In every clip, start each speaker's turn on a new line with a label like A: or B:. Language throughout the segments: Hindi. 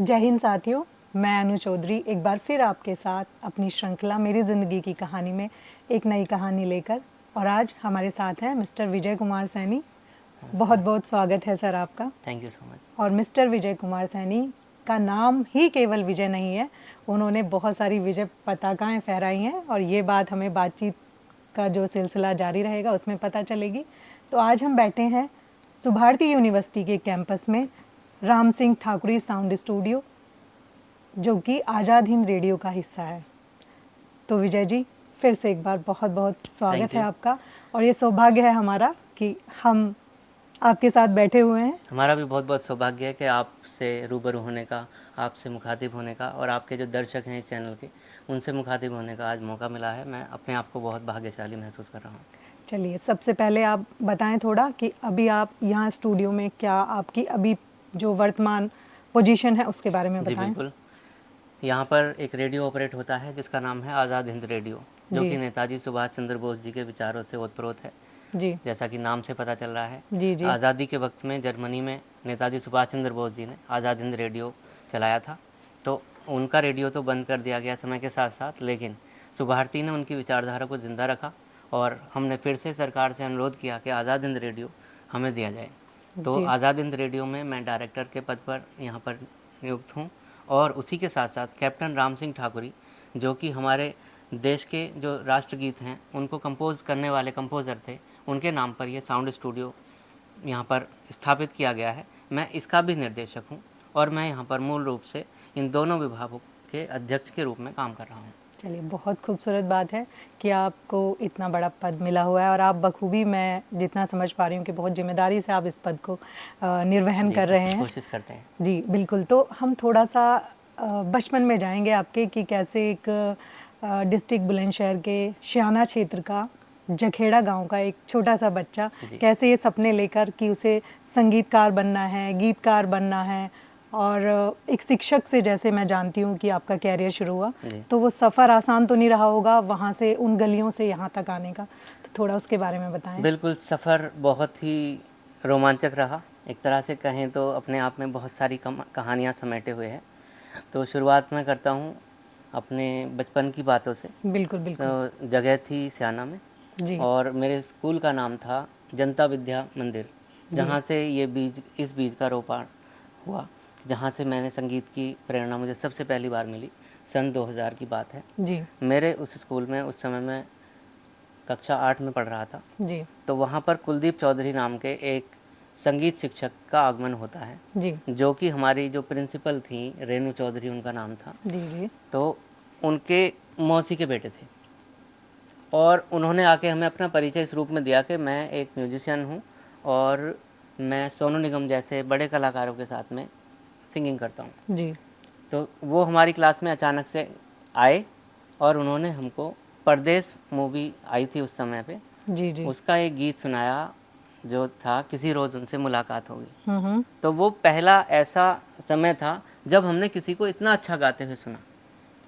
A: जय हिंद साथियों, मैं अनु चौधरी एक बार फिर आपके साथ अपनी श्रृंखला मेरी ज़िंदगी की कहानी में एक नई कहानी लेकर, और आज हमारे साथ हैं मिस्टर विजय कुमार सैनी। बहुत बहुत स्वागत है सर आपका।
B: Thank you so much.
A: और मिस्टर विजय कुमार सैनी का नाम ही केवल विजय नहीं है, उन्होंने बहुत सारी विजय पताकाएं फहराई हैं और ये बात हमें बातचीत का जो सिलसिला जारी रहेगा उसमें पता चलेगी। तो आज हम बैठे हैं सुभारती यूनिवर्सिटी के कैंपस में राम सिंह ठाकुरी साउंड स्टूडियो, जो कि आज़ाद हिंद रेडियो का हिस्सा है। तो विजय जी, फिर से एक बार बहुत बहुत स्वागत है आपका, और ये सौभाग्य है हमारा कि हम आपके साथ बैठे हुए हैं।
B: हमारा भी बहुत बहुत सौभाग्य है कि आपसे रूबरू होने का, आपसे मुखातिब होने का, और आपके जो दर्शक हैं इस चैनल के उनसे मुखातिब होने का आज मौका मिला है। मैं अपने आप को बहुत भाग्यशाली महसूस कर रहा हूँ।
A: चलिए, सबसे पहले आप बताएं थोड़ा कि अभी आप यहाँ स्टूडियो में क्या आपकी अभी जो वर्तमान पोजीशन है उसके बारे में बताएं।
B: जी बिल्कुल। यहाँ पर एक रेडियो ऑपरेट होता है जिसका नाम है आज़ाद हिंद रेडियो, जो कि नेताजी सुभाष चंद्र बोस जी के विचारों से ओतप्रोत है।
A: जी,
B: जैसा कि नाम से पता चल रहा है।
A: जी जी।
B: आज़ादी के वक्त में जर्मनी में नेताजी सुभाष चंद्र बोस जी ने आज़ाद हिंद रेडियो चलाया था, तो उनका रेडियो तो बंद कर दिया गया समय के साथ साथ, लेकिन सुभारती ने उनकी विचारधारा को ज़िंदा रखा और हमने फिर से सरकार से अनुरोध किया कि आज़ाद हिंद रेडियो हमें दिया जाए। तो आज़ाद हिंद रेडियो में मैं डायरेक्टर के पद पर यहाँ पर नियुक्त हूँ, और उसी के साथ साथ कैप्टन राम सिंह ठाकुरी, जो कि हमारे देश के जो राष्ट्रगीत हैं उनको कंपोज करने वाले कंपोज़र थे, उनके नाम पर यह साउंड स्टूडियो यहाँ पर स्थापित किया गया है। मैं इसका भी निर्देशक हूँ और मैं यहाँ पर मूल रूप से इन दोनों विभागों के अध्यक्ष के रूप में काम कर रहा हूँ।
A: चलिए, बहुत खूबसूरत बात है कि आपको इतना बड़ा पद मिला हुआ है, और आप बखूबी, मैं जितना समझ पा रही हूँ कि बहुत जिम्मेदारी से आप इस पद को निर्वहन कर रहे हैं।
B: कोशिश करते हैं।
A: जी बिल्कुल। तो हम थोड़ा सा बचपन में जाएंगे आपके, कि कैसे एक डिस्ट्रिक्ट बुलंदशहर के श्याना क्षेत्र का जखेड़ा गांव का एक छोटा सा बच्चा कैसे ये सपने लेकर कि उसे संगीतकार बनना है, गीतकार बनना है, और एक शिक्षक से, जैसे मैं जानती हूँ कि आपका कैरियर शुरू हुआ, तो वो सफ़र आसान तो नहीं रहा होगा वहाँ से, उन गलियों से यहाँ तक आने का। तो थोड़ा उसके बारे में बताएं।
B: बिल्कुल, सफ़र बहुत ही रोमांचक रहा। एक तरह से कहें तो अपने आप में बहुत सारी कहानियाँ समेटे हुए हैं। तो शुरुआत मैं करता हूँ अपने बचपन की बातों से।
A: बिल्कुल बिल्कुल।
B: तो जगह थी स्याना में
A: जी।
B: और मेरे स्कूल का नाम था जनता विद्या मंदिर, जहाँ से ये इस बीज का रोपाण हुआ, जहाँ से मैंने संगीत की प्रेरणा मुझे सबसे पहली बार मिली। सन 2000 की बात है
A: जी।
B: मेरे उस स्कूल में उस समय मैं कक्षा 8 में पढ़ रहा था
A: जी।
B: तो वहाँ पर कुलदीप चौधरी नाम के एक संगीत शिक्षक का आगमन होता है
A: जी।
B: जो कि हमारी जो प्रिंसिपल थी रेणु चौधरी उनका नाम था।
A: जी जी।
B: तो उनके मौसी के बेटे थे और उन्होंने आके हमें अपना परिचय इस रूप में दिया कि मैं एक म्यूजिशियन हूँ और मैं सोनू निगम जैसे बड़े कलाकारों के साथ में सिंगिंग करता हूँ।
A: जी।
B: तो वो हमारी क्लास में अचानक से आए और उन्होंने हमको परदेश मूवी आई थी उस समय पे,
A: जी जी,
B: उसका एक गीत सुनाया जो था किसी रोज़ उनसे मुलाकात होगी। तो वो पहला ऐसा समय था जब हमने किसी को इतना अच्छा गाते हुए सुना।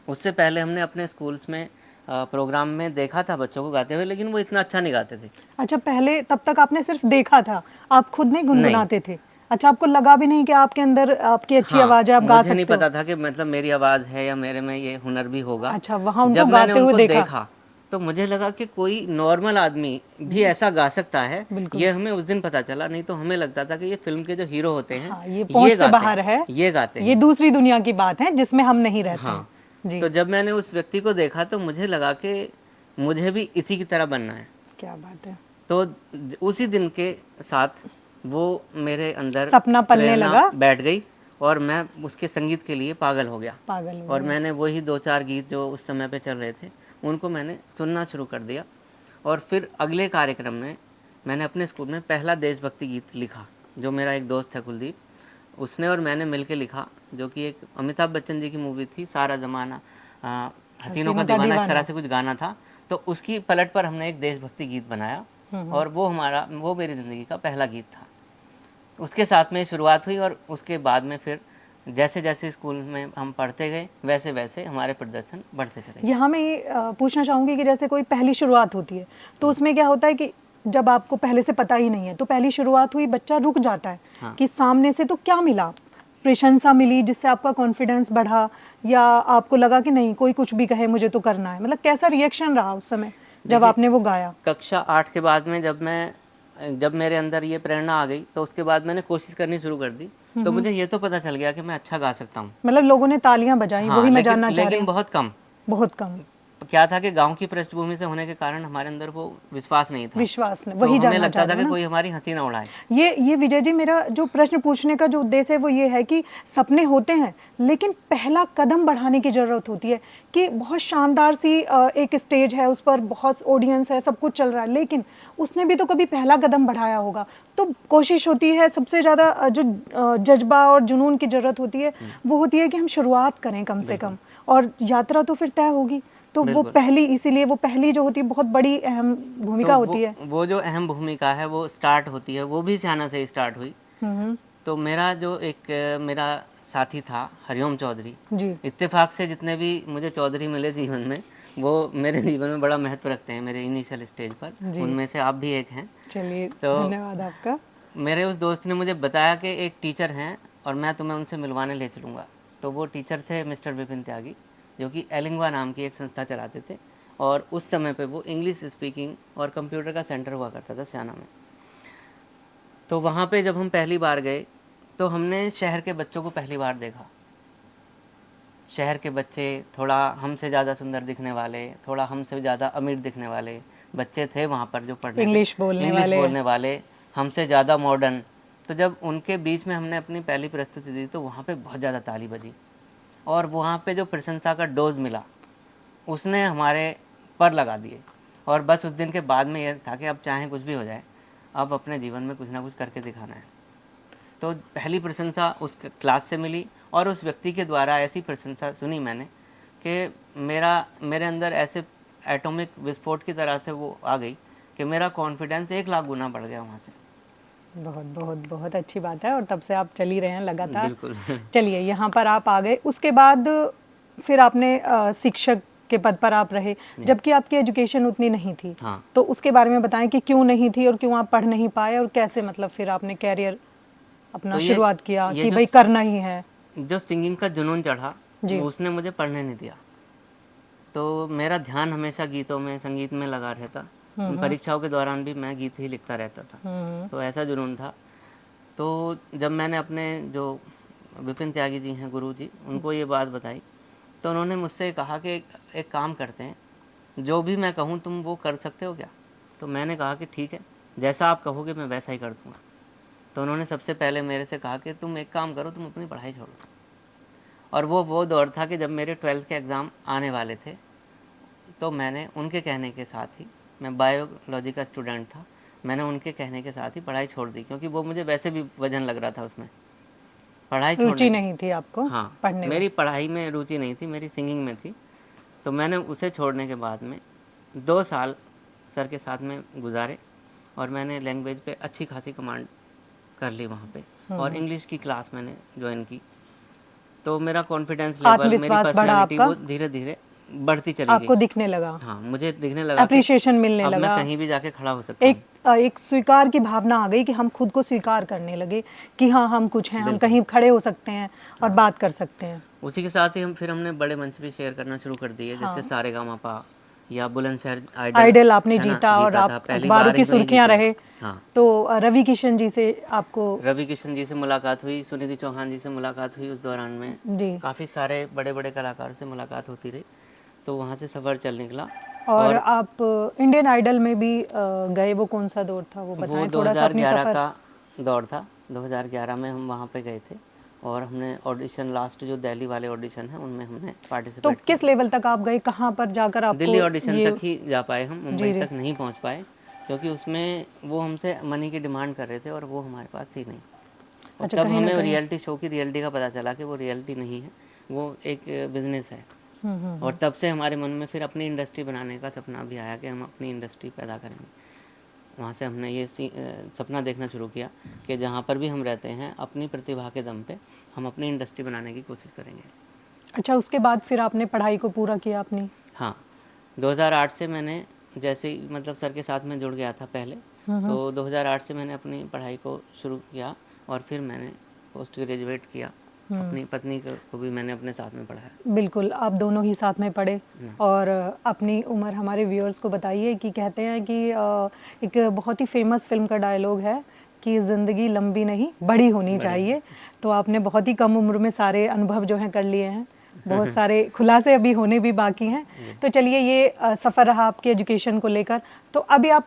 B: उससे पहले हमने अपने स्कूल्स में प्रोग्राम में देखा था बच्चों को गाते हुए, लेकिन वो इतना अच्छा नहीं गाते थे।
A: अच्छा, पहले तब तक आपने सिर्फ देखा था, आप खुद नहीं गुनगुनाते थे? अच्छा, आपको लगा भी नहीं कि आपके अंदर आपकी अच्छी आवाज है, आप गा सकते हो?
B: मुझे नहीं पता था कि मतलब मेरी आवाज़ है या मेरे में ये हुनर भी होगा।
A: अच्छा, वहाँ उनको
B: जब मैंने
A: गाते हुए
B: उनको
A: देखा
B: तो मुझे लगा कि कोई नॉर्मल आदमी भी ऐसा गा सकता है। ये हमें उस दिन पता चला, नहीं तो हमें लगता था कि ये फिल्म के जो हीरो होते हैं,
A: हाँ, ये पहुंच से बाहर है,
B: ये गाते हैं,
A: ये दूसरी दुनिया की बात है जिसमें हम नहीं रहते।
B: हाँ।
A: जी।
B: तो जब मैंने उस व्यक्ति को देखा तो मुझे लगा कि मुझे भी इसी की तरह बनना है।
A: क्या बात है।
B: तो उसी दिन के साथ वो मेरे अंदर
A: सपना पलने लगा,
B: बैठ गई और मैं उसके संगीत के लिए पागल हो गया। और मैंने वही 2-4 गीत जो उस समय पे चल रहे थे उनको मैंने सुनना शुरू कर दिया। और फिर अगले कार्यक्रम में मैंने अपने स्कूल में पहला देशभक्ति गीत लिखा, जो मेरा एक दोस्त है कुलदीप, उसने और मैंने मिलके लिखा, जो कि एक अमिताभ बच्चन जी की मूवी थी सारा ज़माना हसीनों का दीवाना, इस तरह से कुछ गाना था। तो उसकी पलट पर हमने एक देशभक्ति गीत बनाया और वो मेरी ज़िंदगी का पहला गीत था। उसके साथ में शुरुआत हुई और उसके बाद में फिर जैसे जैसे स्कूल में हम पढ़ते गए वैसे वैसे हमारे प्रदर्शन बढ़ते चले।
A: यहाँ मैं ये पूछना चाहूँगी कि जैसे कोई पहली शुरुआत होती है तो उसमें क्या होता है कि जब आपको पहले से पता ही नहीं है तो पहली शुरुआत हुई, बच्चा रुक जाता है। हाँ। कि सामने से तो क्या मिला, प्रशंसा मिली जिससे आपका कॉन्फिडेंस बढ़ा, या आपको लगा कि नहीं कोई कुछ भी कहे मुझे तो करना है? मतलब कैसा रिएक्शन रहा उस समय जब
B: देखिए,
A: आपने वो गाया?
B: कक्षा 8 के बाद में जब मेरे अंदर ये प्रेरणा आ गई, तो उसके बाद मैंने कोशिश करनी शुरू कर दी। तो मुझे ये तो पता चल गया कि मैं अच्छा गा सकता हूँ।
A: मतलब लोगों ने तालियां बजाई,
B: हाँ,
A: वही मैं
B: लेकिन
A: जानना चाह रही
B: लेकिन
A: हूँ।
B: बहुत कम।
A: बहुत कम
B: क्या था कि गाँव की पृष्ठभूमि से होने के कारण हमारे अंदर वो विश्वास नहीं था।
A: विश्वास नहीं,
B: तो
A: वही
B: हमें
A: जानना
B: लगता
A: चाह
B: था
A: रही
B: कि
A: हूँ ना।
B: कोई हमारी हँसी ना उड़ाए।
A: ये विजय जी, मेरा जो प्रश्न पूछने का जो उद्देश्य है वो ये है कि सपने होते हैं, लेकिन पहला कदम बढ़ाने की ज़रूरत होती है। कि बहुत शानदार सी एक स्टेज है, उस पर बहुत ऑडियंस है, सब कुछ चल रहा है, लेकिन उसने भी तो कभी पहला कदम बढ़ाया होगा। तो कोशिश होती है, सबसे ज़्यादा जो जज्बा और जुनून की ज़रूरत होती है वो होती है कि हम शुरुआत करें कम से कम, और यात्रा तो फिर तय होगी। तो वो
B: बिल्कुल।
A: पहली, इसीलिए वो पहली जो होती है बहुत बड़ी अहम
B: तो
A: भूमिका होती है।
B: वो जो अहम भूमिका है वो स्टार्ट होती है, वो भी स्याना से ही स्टार्ट हुई।
A: हम्म।
B: तो मेरा जो एक मेरा साथी था हरिओम चौधरी,
A: जी।
B: इत्तेफाक से जितने भी मुझे चौधरी मिले जीवन में, वो मेरे जीवन में बड़ा महत्व रखते हैं मेरे इनिशियल स्टेज पर।
A: जी।
B: उनमें से आप भी एक हैं।
A: चलिए,
B: तो
A: धन्यवाद आपका।
B: मेरे उस दोस्त ने मुझे बताया कि एक टीचर हैं और मैं तुम्हें उनसे मिलवाने ले चलूँगा। तो वो टीचर थे मिस्टर विपिन त्यागी, जो कि एलिंगवा नाम की एक संस्था चलाते थे, और उस समय पे वो इंग्लिश स्पीकिंग और कंप्यूटर का सेंटर हुआ करता था स्याना में। तो वहाँ पे जब हम पहली बार गए, तो हमने शहर के बच्चों को पहली बार देखा। शहर के बच्चे थोड़ा हमसे ज़्यादा सुंदर दिखने वाले, थोड़ा हमसे ज़्यादा अमीर दिखने वाले बच्चे थे वहाँ पर जो पढ़ने थे।
A: इंग्लिश बोलने वाले।
B: हमसे ज़्यादा मॉडर्न। तो जब उनके बीच में हमने अपनी पहली प्रस्तुति दी, तो वहाँ पे बहुत ज़्यादा ताली बजी, और वहाँ पे जो प्रशंसा का डोज मिला उसने हमारे पर लगा दिए। और बस उस दिन के बाद में यह था कि अब चाहे कुछ भी हो जाए, अब अपने जीवन में कुछ ना कुछ करके दिखाना है। तो पहली प्रशंसा उस क्लास से मिली, और उस व्यक्ति के द्वारा ऐसी प्रशंसा सुनी मैंने कि मेरे अंदर ऐसे एटॉमिक विस्फोट की तरह से वो आ गई कि मेरा कॉन्फिडेंस 1,00,000 गुना बढ़ गया वहाँ से।
A: बहुत बहुत बहुत अच्छी बात है, और तब से आप चल ही रहे हैं लगातार।
B: बिल्कुल।
A: चलिए, यहाँ पर आप आ गए, उसके बाद फिर आपने शिक्षक के पद पर आप रहे, जबकि आपकी एजुकेशन उतनी नहीं थी।
B: हाँ।
A: तो उसके बारे में बताएं कि क्यों नहीं थी और क्यों आप पढ़ नहीं पाए, और कैसे मतलब फिर आपने कैरियर अपना
B: तो
A: शुरुआत किया
B: ये
A: कि
B: जो
A: भाई करना ही है।
B: जो सिंगिंग का जुनून चढ़ा,
A: जी।
B: उसने मुझे पढ़ने नहीं दिया। तो मेरा ध्यान हमेशा गीतों में, संगीत में लगा रहता। परीक्षाओं के दौरान भी मैं गीत ही लिखता रहता था। तो ऐसा जुनून था। तो जब मैंने अपने जो विपिन त्यागी जी हैं गुरु जी, उनको ये बात बताई, तो उन्होंने मुझसे कहा कि एक काम करते हैं, जो भी मैं कहूँ तुम वो कर सकते हो क्या? तो मैंने कहा कि ठीक है, जैसा आप कहोगे मैं वैसा ही कर दूँगा। तो उन्होंने सबसे पहले मेरे से कहा कि तुम एक काम करो, तुम अपनी पढ़ाई छोड़ो। और वो दौर था कि जब मेरे 12th के एग्ज़ाम आने वाले थे, तो मैंने उनके कहने के साथ ही, मैं बायोलॉजी का स्टूडेंट था, मैंने उनके कहने के साथ ही पढ़ाई छोड़ दी, क्योंकि वो मुझे वैसे भी वजन लग रहा था उसमें। पढ़ाई
A: रुचि
B: छोड़ने
A: नहीं थी आपको
B: हाँ,
A: पढ़ने में?
B: मेरी पढ़ाई में रुचि नहीं थी, मेरी सिंगिंग में थी। तो मैंने उसे छोड़ने के बाद में 2 साल सर के साथ में गुजारे, और मैंने लैंग्वेज पे अच्छी खासी कमांड कर ली वहाँ पे, और इंग्लिश की क्लास मैंने ज्वाइन की। तो मेरा कॉन्फिडेंस लेवल, मेरी
A: आत्मविश्वास बढ़ा
B: पर्सनैलिटी
A: आपका,
B: वो धीरे-धीरे बढ़ती चली गई।
A: आपको दिखने लगा,
B: हाँ, मुझे दिखने लगा कि
A: अप्रिशिएशन मिलने
B: अब मैं
A: लगा,
B: कहीं भी जाके खड़ा हो सकता हूँ।
A: एक स्वीकार की भावना आ गई कि हम खुद को स्वीकार करने लगे कि हाँ हम कुछ हैं, हम
B: बिल्कुल।
A: कहीं खड़े हो सकते हैं और बात कर सकते हैं।
B: उसी के साथ ही हमने बड़े मंच भी शेयर करना शुरू कर दिए,
A: हाँ।
B: जैसे सारेगामापा या बुलंदशहर
A: आइडल आपने
B: है ना,
A: जीता, और
B: जीता था,
A: आप
B: पहली
A: अखबारों
B: बार
A: की
B: ही वहीं
A: सुर्खियां
B: जीते।
A: रहे।
B: हाँ,
A: तो रवि किशन जी से आपको,
B: रवि किशन जी से मुलाकात हुई, सुनिधि चौहान जी से मुलाकात हुई, उस दौरान में
A: जी,
B: काफ़ी सारे बड़े बड़े कलाकारों से मुलाकात होती रही। तो वहाँ से सफ़र चल निकला।
A: और आप इंडियन आइडल में भी गए, वो कौन सा दौर था वो
B: वो
A: बताएं थोड़ा सा अपनी
B: 2011
A: सफ़र।
B: का दौर था। 2011 में हम वहाँ पे गए थे, और हमने ऑडिशन, लास्ट जो दिल्ली वाले ऑडिशन हैं उनमें हमने
A: तो
B: पार्टिसिपेट किया।
A: किस लेवल तक आप गए, कहाँ पर जाकर आपको
B: दिल्ली ऑडिशन
A: ये?
B: तक ही जा पाए हम, मुंबई
A: जी।
B: तक नहीं पहुँच पाए, क्योंकि उसमें वो हमसे मनी की डिमांड कर रहे थे, और वो हमारे पास थी नहीं। और
A: अच्छा,
B: तब
A: कहीं ना
B: हमें
A: कहीं।
B: रियलिटी शो की रियलिटी का पता चला कि वो रियलिटी नहीं है, वो एक बिजनेस है। और तब से हमारे मन में फिर अपनी इंडस्ट्री बनाने का सपना भी आया कि हम अपनी इंडस्ट्री पैदा करेंगे। वहाँ से हमने ये सपना देखना शुरू किया कि जहाँ पर भी हम रहते हैं, अपनी प्रतिभा के दम पे हम अपनी इंडस्ट्री बनाने की कोशिश करेंगे।
A: अच्छा, उसके बाद फिर आपने पढ़ाई को पूरा किया अपनी?
B: हाँ, 2008 से मैंने, जैसे ही मतलब सर के साथ में जुड़ गया था पहले, तो 2008 से मैंने अपनी पढ़ाई को शुरू किया, और फिर मैंने पोस्ट ग्रेजुएट किया अपनी पत्नी को भी मैंने अपने साथ में पढ़ाया।
A: बिल्कुल, आप दोनों ही साथ में पढ़े। और अपनी उम्र हमारे व्यूअर्स को बताइए कि कहते हैं कि एक बहुत ही फेमस फिल्म का डायलॉग है कि ज़िंदगी लंबी नहीं बड़ी होनी चाहिए। तो आपने बहुत ही कम उम्र में सारे अनुभव जो हैं कर लिए हैं, बहुत सारे खुलासे अभी होने भी बाकी हैं। तो चलिए, ये सफ़र रहा आपके एजुकेशन को लेकर। तो अभी आप